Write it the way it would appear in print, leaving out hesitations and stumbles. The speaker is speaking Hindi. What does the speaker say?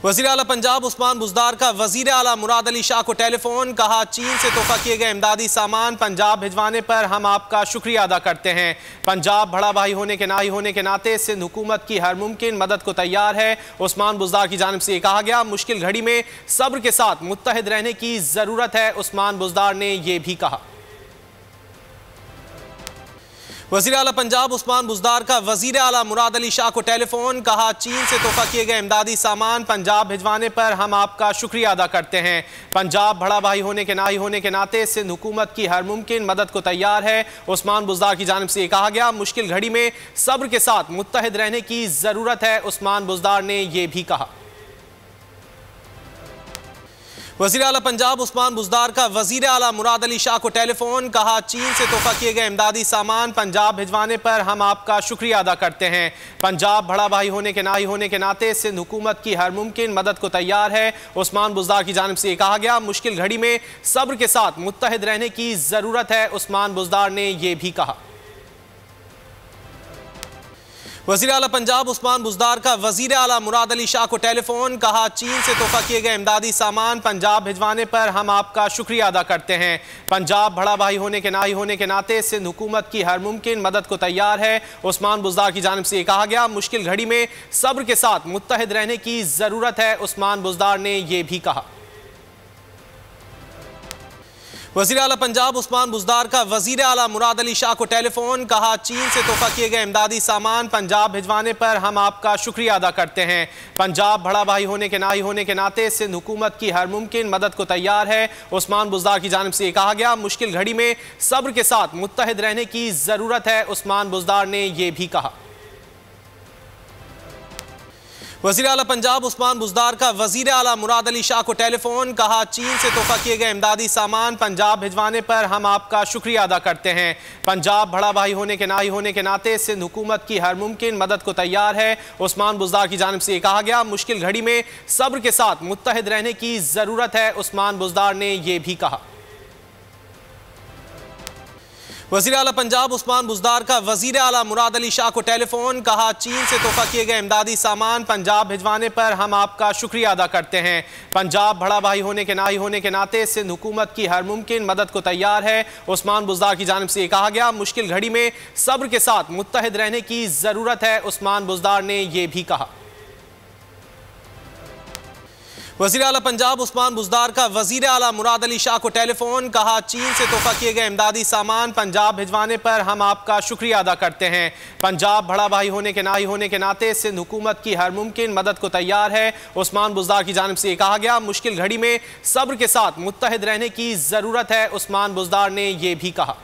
वज़ीर आला पंजाब उस्मान बुज़दार का वज़ीर आला मुराद अली शाह को टेलीफोन, कहा चीन से तोहफा किए गए इमदादी सामान पंजाब भिजवाने पर हम आपका शुक्रिया अदा करते हैं। पंजाब बड़ा भाई होने के नाते सिंध हुकूमत की हर मुमकिन मदद को तैयार है। उस्मान बुज़दार की जानिब से ये कहा गया, मुश्किल घड़ी में सब्र के साथ मुत्तहिद रहने की ज़रूरत है। उस्मान बुज़दार ने यह भी कहा। वज़ीर आला पंजाब उस्मान बुज़दार का वज़ीर आला मुराद अली शाह को टेलीफोन, कहा चीन से तोहफा किए गए इमदादी सामान पंजाब भिजवाने पर हम आपका शुक्रिया अदा करते हैं। पंजाब बड़ा भाई होने के नाते सिंध हुकूमत की हर मुमकिन मदद को तैयार है। उस्मान बुज़दार की जानिब से ये कहा गया, मुश्किल घड़ी में सब्र के साथ मुत्तहिद रहने की ज़रूरत है। उस्मान बुज़दार ने यह भी कहा। वज़ीर आला पंजाब उस्मान बुज़दार का वज़ीर आला मुराद अली शाह को टेलीफोन, कहा चीन से तोहफा किए गए इमदादी सामान पंजाब भिजवाने पर हम आपका शुक्रिया अदा करते हैं। पंजाब बड़ा भाई होने के नाते सिंध हुकूमत की हर मुमकिन मदद को तैयार है। उस्मान बुज़दार की जानिब से ये कहा गया, मुश्किल घड़ी में सब्र के साथ मुत्तहिद रहने की ज़रूरत है। उस्मान बुज़दार ने यह भी कहा। वज़ीर आला पंजाब उस्मान बुज़दार का वज़ीर आला मुराद अली शाह को टेलीफोन, कहा चीन से तोहफा किए गए इमदादी सामान पंजाब भिजवाने पर हम आपका शुक्रिया अदा करते हैं। पंजाब बड़ा भाई होने के नाते सिंध हुकूमत की हर मुमकिन मदद को तैयार है। उस्मान बुज़दार की जानिब से ये कहा गया, मुश्किल घड़ी में सब्र के साथ मुत्तहिद रहने की ज़रूरत है। उस्मान बुज़दार ने यह भी कहा। वज़ीर आला पंजाब उस्मान बुज़दार का वज़ीर आला मुराद अली शाह को टेलीफोन, कहा चीन से तोहफा किए गए इमदादी सामान पंजाब भिजवाने पर हम आपका शुक्रिया अदा करते हैं। पंजाब बड़ा भाई होने के नाते सिंध हुकूमत की हर मुमकिन मदद को तैयार है। उस्मान बुज़दार की जानिब से ये कहा गया, मुश्किल घड़ी में सब्र के साथ मुत्तहिद रहने की ज़रूरत है। उस्मान बुज़दार ने यह भी कहा। वज़ीर आला पंजाब उस्मान बुज़दार का वज़ीर आला मुराद अली शाह को टेलीफोन, कहा चीन से तोहफा किए गए इमदादी सामान पंजाब भिजवाने पर हम आपका शुक्रिया अदा करते हैं। पंजाब बड़ा भाई होने के नाते सिंध हुकूमत की हर मुमकिन मदद को तैयार है। उस्मान बुज़दार की जानिब से ये कहा गया, मुश्किल घड़ी में सब्र के साथ मुत्तहिद रहने की ज़रूरत है। उस्मान बुज़दार ने यह भी कहा। वज़ीर आला पंजाब उस्मान बुज़दार का वज़ीर आला मुराद अली शाह को टेलीफोन, कहा चीन से तोहफा किए गए इमदादी सामान पंजाब भिजवाने पर हम आपका शुक्रिया अदा करते हैं। पंजाब बड़ा भाई होने के नाते सिंध हुकूमत की हर मुमकिन मदद को तैयार है। उस्मान बुज़दार की जानिब से ये कहा गया, मुश्किल घड़ी में सब्र के साथ मुत्तहिद रहने की ज़रूरत है। उस्मान बुज़दार ने यह भी कहा। वज़ीर आला पंजाब उस्मान बुज़दार का वज़ीर आला मुराद अली शाह को टेलीफोन, कहा चीन से तोहफा किए गए इमदादी सामान पंजाब भिजवाने पर हम आपका शुक्रिया अदा करते हैं। पंजाब बड़ा भाई होने के नाते सिंध हुकूमत की हर मुमकिन मदद को तैयार है। वज़ीर आला पंजाब उस्मान बुज़दार का वज़ीर आला मुराद अली शाह को टेलीफोन, कहा चीन से तोहफा किए गए इमदादी सामान पंजाब भिजवाने पर हम आपका शुक्रिया अदा करते हैं। पंजाब बड़ा भाई होने के नाते सिंध हुकूमत की हर मुमकिन मदद को तैयार है। उस्मान बुज़दार की जानिब से ये कहा गया, मुश्किल घड़ी में सब्र के साथ मुत्तहिद रहने की ज़रूरत है। उस्मान बुज़दार ने यह भी कहा।